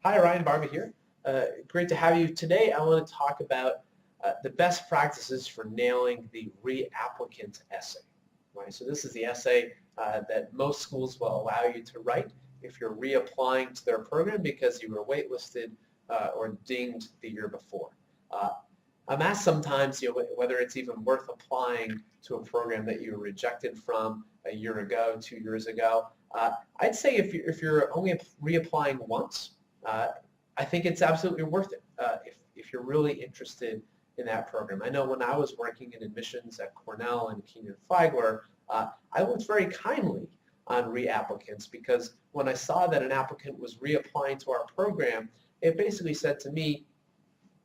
Hi, Ryan, Barba here. Great to have you. Today I want to talk about the best practices for nailing the reapplicant essay. Right? So this is the essay that most schools will allow you to write if you're reapplying to their program because you were waitlisted or dinged the year before. Uh, I'm asked sometimes, whether it's even worth applying to a program that you were rejected from a year ago, 2 years ago. I'd say if you're only reapplying once, uh, I think it's absolutely worth it if you're really interested in that program. I know when I was working in admissions at Cornell and Keenan Feigler, I looked very kindly on reapplicants because when I saw that an applicant was reapplying to our program, it basically said to me,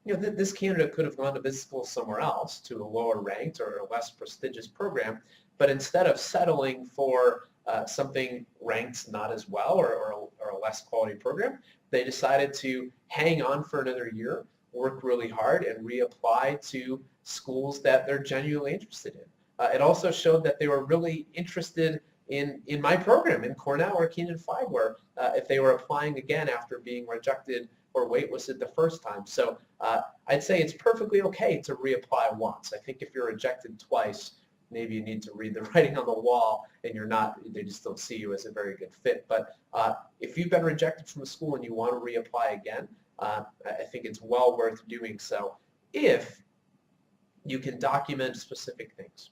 this candidate could have gone to business school somewhere else to a lower ranked or a less prestigious program, but instead of settling for something ranked not as well or a less quality program, they decided to hang on for another year, work really hard, and reapply to schools that they're genuinely interested in. It also showed that they were really interested in my program, in Cornell or Keenan Feigler, if they were applying again after being rejected or waitlisted the first time. So I'd say it's perfectly okay to reapply once. I think if you're rejected twice, maybe you need to read the writing on the wall and they just don't see you as a very good fit. But if you've been rejected from a school and you want to reapply again, I think it's well worth doing so if you can document specific things.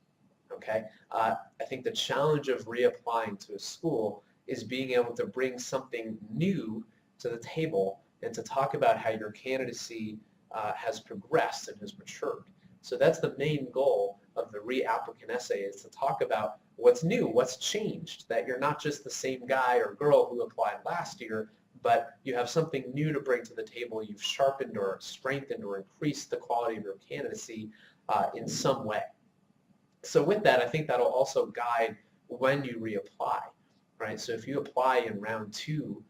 Okay, I think the challenge of reapplying to a school is being able to bring something new to the table and to talk about how your candidacy has progressed and has matured. So that's the main goal of the reapplicant essay, is to talk about what's new, what's changed, that you're not just the same guy or girl who applied last year, but you have something new to bring to the table. You've sharpened or strengthened or increased the quality of your candidacy in some way. So with that, I think that'll also guide when you reapply, right? So if you apply in round two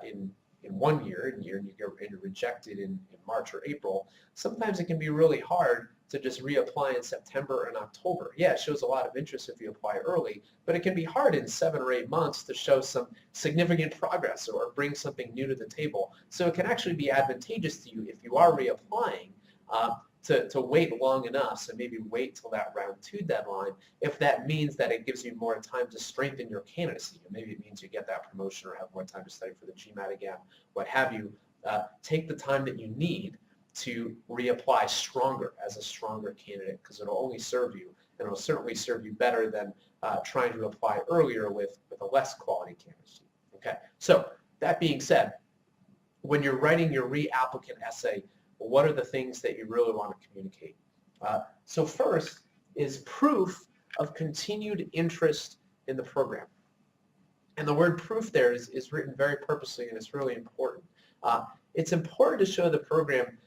in 1 year and you're rejected in March or April, sometimes it can be really hard to just reapply in September and October. Yeah, it shows a lot of interest if you apply early, but it can be hard in 7 or 8 months to show some significant progress or bring something new to the table. So it can actually be advantageous to you if you are reapplying to wait long enough, so maybe wait till that round two deadline, if that means that it gives you more time to strengthen your candidacy. Maybe it means you get that promotion or have more time to study for the GMAT again, what have you. Take the time that you need to reapply stronger as a stronger candidate, because it'll only serve you, and it'll certainly serve you better than trying to apply earlier with a less quality candidacy. Okay, so that being said, when you're writing your reapplicant essay, what are the things that you really want to communicate? So first is proof of continued interest in the program. And the word proof there is written very purposely, and it's really important. It's important to show the program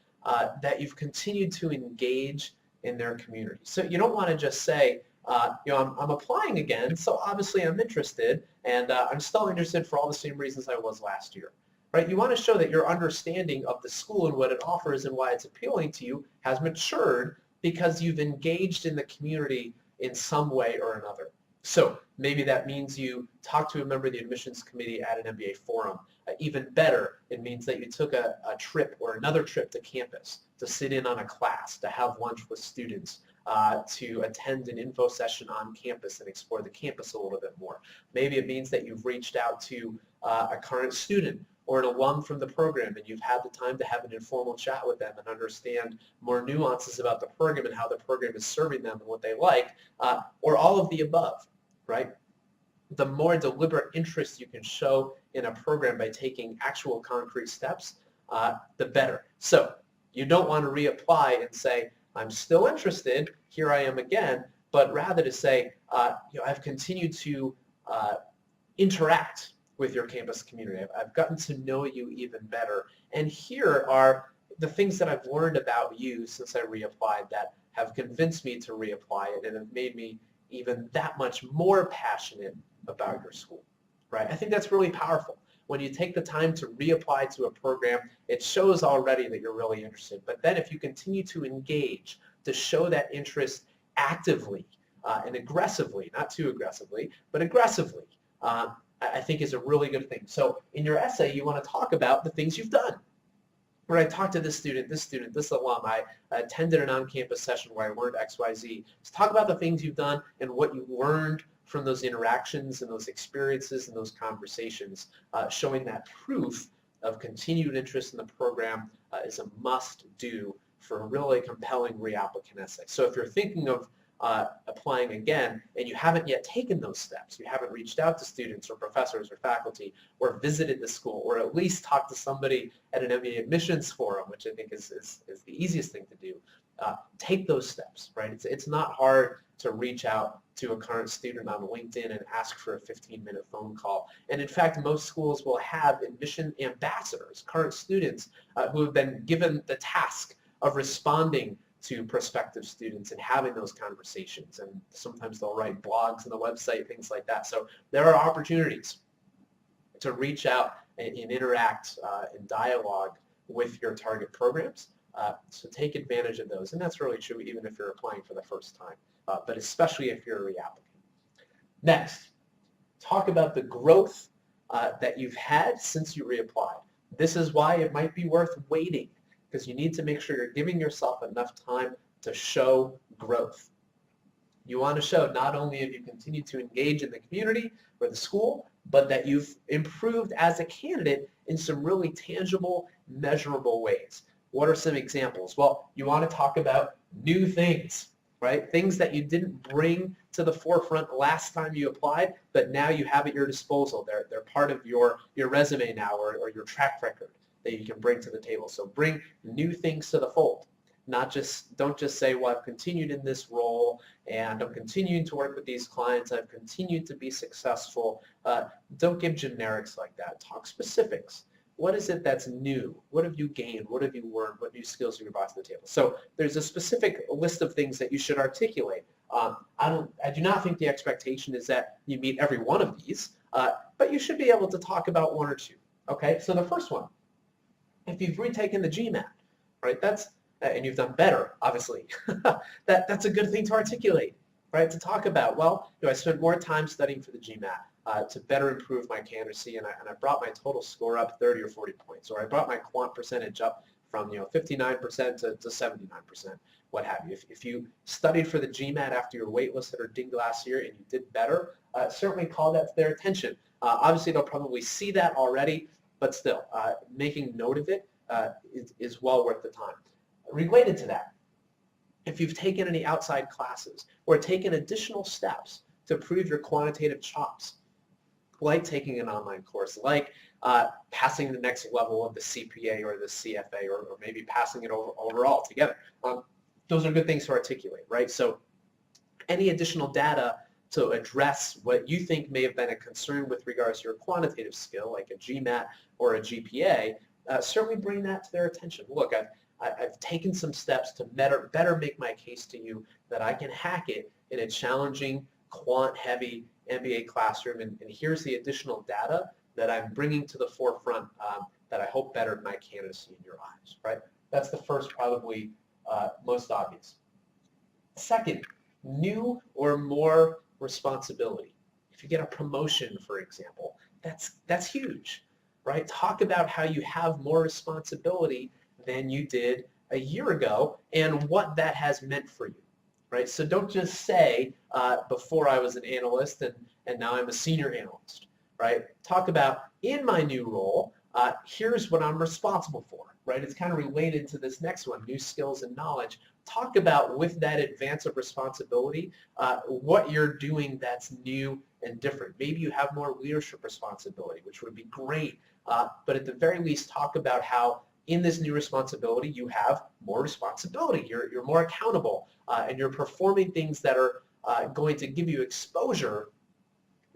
that you've continued to engage in their community. So you don't want to just say, I'm applying again, so obviously I'm interested, and I'm still interested for all the same reasons I was last year. Right? You want to show that your understanding of the school and what it offers and why it's appealing to you has matured because you've engaged in the community in some way or another. So maybe that means you talked to a member of the admissions committee at an MBA forum. Even better, it means that you took a trip or another trip to campus to sit in on a class, to have lunch with students, to attend an info session on campus and explore the campus a little bit more. Maybe it means that you've reached out to a current student or an alum from the program, and you've had the time to have an informal chat with them and understand more nuances about the program and how the program is serving them and what they like, or all of the above, right? The more deliberate interest you can show in a program by taking actual concrete steps, the better. So you don't want to reapply and say, I'm still interested, here I am again, but rather to say, I've continued to interact with your campus community. I've gotten to know you even better. And here are the things that I've learned about you since I reapplied that have convinced me to reapply it and have made me even that much more passionate about your school, right? I think that's really powerful. When you take the time to reapply to a program, it shows already that you're really interested. But then if you continue to engage, to show that interest actively and aggressively, not too aggressively, but aggressively, I think is a really good thing. So in your essay, you want to talk about the things you've done. Where I talked to this student, this alum, I attended an on-campus session where I learned XYZ. So talk about the things you've done and what you learned from those interactions and those experiences and those conversations, showing that proof of continued interest in the program is a must-do for a really compelling reapplicant essay. So if you're thinking of applying again and you haven't yet taken those steps, you haven't reached out to students or professors or faculty or visited the school or at least talked to somebody at an MBA admissions forum, which I think is the easiest thing to do, take those steps, right? It's not hard to reach out to a current student on LinkedIn and ask for a 15-minute phone call. And in fact, most schools will have admission ambassadors, current students who have been given the task of responding to prospective students and having those conversations. And sometimes they'll write blogs on the website, things like that. So there are opportunities to reach out and interact and dialogue with your target programs. So take advantage of those. And that's really true even if you're applying for the first time, but especially if you're a reapplicant. Next, talk about the growth that you've had since you reapplied. This is why it might be worth waiting, because you need to make sure you're giving yourself enough time to show growth. You want to show not only have you continued to engage in the community or the school, but that you've improved as a candidate in some really tangible, measurable ways. What are some examples? Well, you want to talk about new things, right? Things that you didn't bring to the forefront last time you applied, but now you have at your disposal. They're part of your resume now or your track record that you can bring to the table. So bring new things to the fold. Don't just say, well, I've continued in this role and I'm continuing to work with these clients. I've continued to be successful. Don't give generics like that. Talk specifics. What is it that's new? What have you gained? What have you learned? What new skills have you brought to the table? So there's a specific list of things that you should articulate. I do not think the expectation is that you meet every one of these, but you should be able to talk about one or two. Okay, so the first one, if you've retaken the GMAT, right, and you've done better, obviously, that's a good thing to articulate, right, to talk about. Well, I spent more time studying for the GMAT to better improve my candidacy, and I brought my total score up 30 or 40 points, or I brought my quant percentage up from 59% to 79%, what have you. If you studied for the GMAT after your waitlisted or dinged last year and you did better, certainly call that to their attention. Obviously, they'll probably see that already, but still, making note of it is well worth the time. Related to that, if you've taken any outside classes or taken additional steps to prove your quantitative chops, like taking an online course, like passing the next level of the CPA or the CFA, or maybe passing it overall together, those are good things to articulate, right? So any additional data to address what you think may have been a concern with regards to your quantitative skill, like a GMAT or a GPA, certainly bring that to their attention. Look, I've taken some steps to better make my case to you that I can hack it in a challenging, quant-heavy MBA classroom, and here's the additional data that I'm bringing to the forefront that I hope bettered my candidacy in your eyes, right? That's the first, probably most obvious. Second, new or more responsibility. If you get a promotion, for example, that's huge, right? Talk about how you have more responsibility than you did a year ago and what that has meant for you, right? So don't just say, before I was an analyst and now I'm a senior analyst, right? Talk about, in my new role, here's what I'm responsible for, right? It's kind of related to this next one, new skills and knowledge. Talk about, with that advance of responsibility, what you're doing that's new and different. Maybe you have more leadership responsibility, which would be great, but at the very least, talk about how in this new responsibility, you have more responsibility. You're more accountable, and you're performing things that are going to give you exposure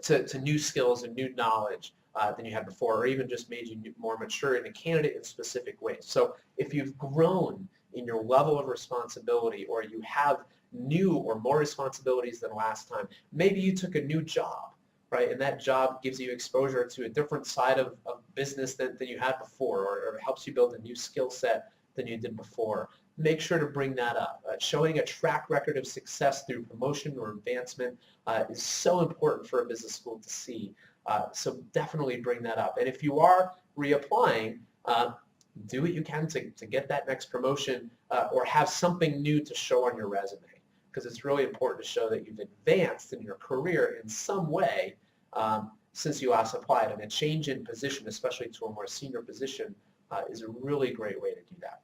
to new skills and new knowledge than you had before, or even just made you more mature in a candidate in specific ways. So if you've grown in your level of responsibility, or you have new or more responsibilities than last time, maybe you took a new job, right? And that job gives you exposure to a different side of business than you had before, or helps you build a new skill set than you did before. Make sure to bring that up. Showing a track record of success through promotion or advancement is so important for a business school to see. So definitely bring that up. And if you are reapplying, do what you can to get that next promotion or have something new to show on your resume, because it's really important to show that you've advanced in your career in some way since you last applied. And a change in position, especially to a more senior position, is a really great way to do that.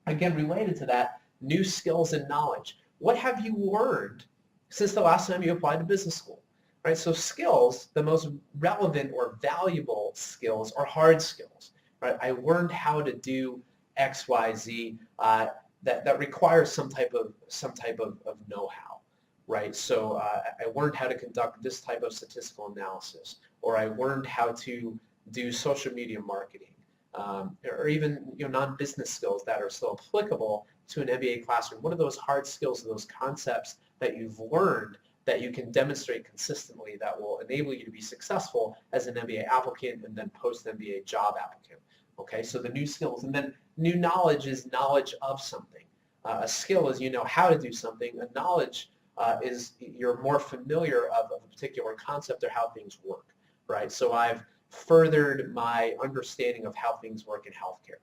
Again, related to that, new skills and knowledge. What have you learned since the last time you applied to business school? Right? So skills, the most relevant or valuable skills are hard skills. Right? I learned how to do X, Y, Z. That requires some type of know-how, right? So I learned how to conduct this type of statistical analysis, or I learned how to do social media marketing, or even non-business skills that are still applicable to an MBA classroom. What are those hard skills, those concepts that you've learned that you can demonstrate consistently that will enable you to be successful as an MBA applicant and then post-MBA job applicant? Okay, so the new skills. And then new knowledge is knowledge of something. A skill is you know how to do something. A knowledge is you're more familiar of a particular concept or how things work, right? So I've furthered my understanding of how things work in healthcare,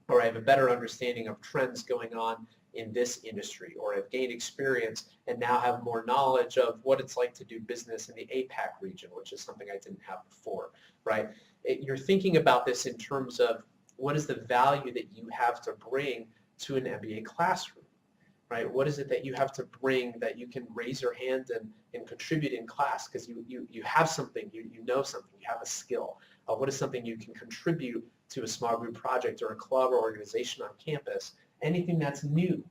or I have a better understanding of trends going on in this industry, or I've gained experience and now have more knowledge of what it's like to do business in the APAC region, which is something I didn't have before, right? You're thinking about this in terms of what is the value that you have to bring to an MBA classroom, right? What is it that you have to bring that you can raise your hand and contribute in class because you have something, you know something, you have a skill. What is something you can contribute to a small group project or a club or organization on campus? Anything that's new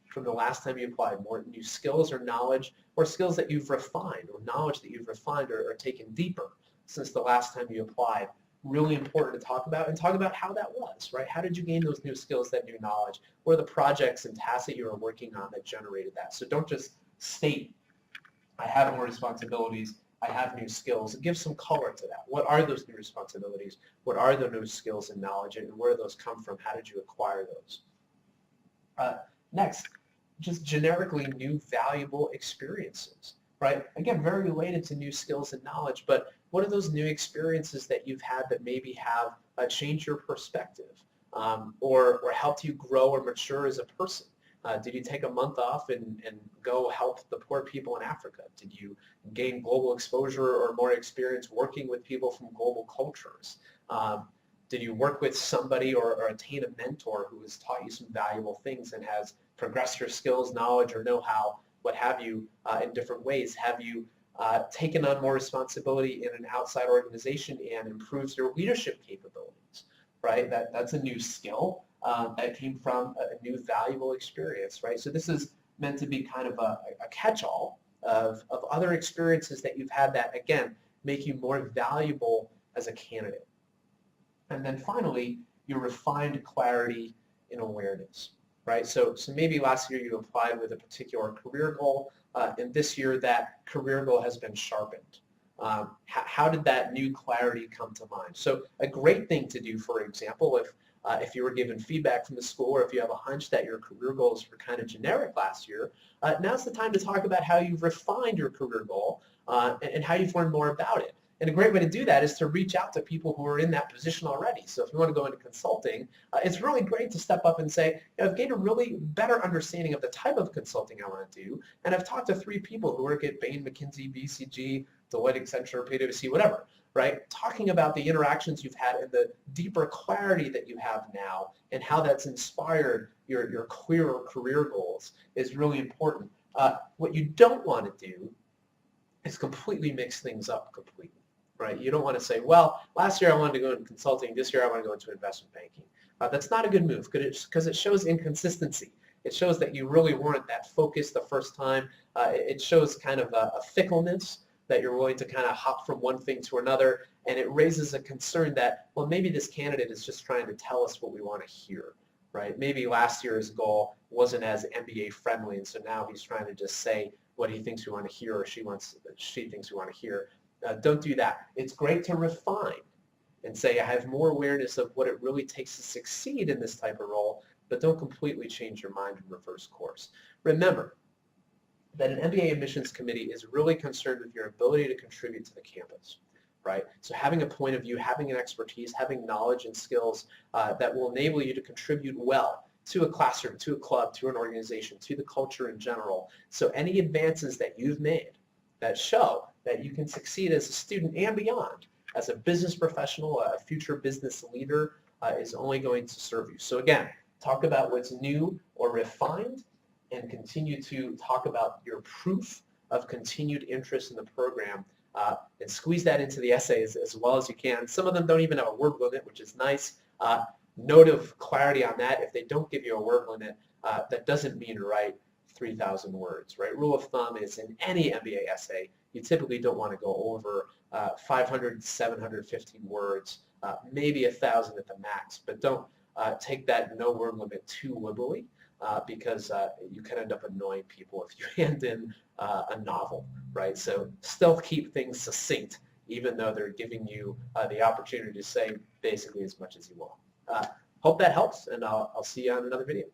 from the last time you applied, more new skills or knowledge, or skills that you've refined, or knowledge that you've refined or taken deeper since the last time you applied. Really important to talk about, and talk about how that was, right? How did you gain those new skills, that new knowledge? What are the projects and tasks that you were working on that generated that? So don't just state, I have more responsibilities, I have new skills. Give some color to that. What are those new responsibilities? What are the new skills and knowledge, and where do those come from? How did you acquire those? Next, just generically new valuable experiences, right? Again, very related to new skills and knowledge, but what are those new experiences that you've had that maybe have changed your perspective or helped you grow or mature as a person? Did you take a month off and go help the poor people in Africa? Did you gain global exposure or more experience working with people from global cultures? Did you work with somebody or attain a mentor who has taught you some valuable things and has progressed your skills, knowledge, or know-how, what have you, in different ways? Have you taken on more responsibility in an outside organization and improves your leadership capabilities, right? That's a new skill that came from a new valuable experience, right? So this is meant to be kind of a catch-all of other experiences that you've had that, again, make you more valuable as a candidate. And then finally, your refined clarity and awareness, right? So maybe last year you applied with a particular career goal, and this year that career goal has been sharpened. How did that new clarity come to mind? So a great thing to do, for example, if you were given feedback from the school, or if you have a hunch that your career goals were kind of generic last year, now's the time to talk about how you've refined your career goal and how you've learned more about it. And a great way to do that is to reach out to people who are in that position already. So if you want to go into consulting, it's really great to step up and say, I've gained a really better understanding of the type of consulting I want to do, and I've talked to 3 people who work at Bain, McKinsey, BCG, Deloitte, Accenture, PwC, whatever, right? Talking about the interactions you've had and the deeper clarity that you have now and how that's inspired your clearer career goals is really important. What you don't want to do is completely mix things up completely. Right? You don't want to say, well, last year I wanted to go into consulting, this year I want to go into investment banking. That's not a good move because it shows inconsistency. It shows that you really weren't that focused the first time. It shows kind of a fickleness that you're willing to kind of hop from one thing to another, and it raises a concern that, well, maybe this candidate is just trying to tell us what we want to hear. Right? Maybe last year's goal wasn't as MBA friendly, and so now he's trying to just say what he thinks we want to hear or she thinks we want to hear. Don't do that. It's great to refine and say, I have more awareness of what it really takes to succeed in this type of role, but don't completely change your mind and reverse course. Remember that an MBA admissions committee is really concerned with your ability to contribute to the campus. right? So having a point of view, having an expertise, having knowledge and skills that will enable you to contribute well to a classroom, to a club, to an organization, to the culture in general. So any advances that you've made that show that you can succeed as a student and beyond, as a business professional, a future business leader, is only going to serve you. So again, talk about what's new or refined, and continue to talk about your proof of continued interest in the program, and squeeze that into the essays as well as you can. Some of them don't even have a word limit, which is nice. Note of clarity on that: if they don't give you a word limit, that doesn't mean write 3,000 words, right? Rule of thumb is in any MBA essay, you typically don't want to go over 500, 750 words, maybe 1,000 at the max, but don't take that no word limit too liberally, because you can end up annoying people if you hand in a novel, right? So still keep things succinct, even though they're giving you the opportunity to say basically as much as you want. Hope that helps, and I'll see you on another video.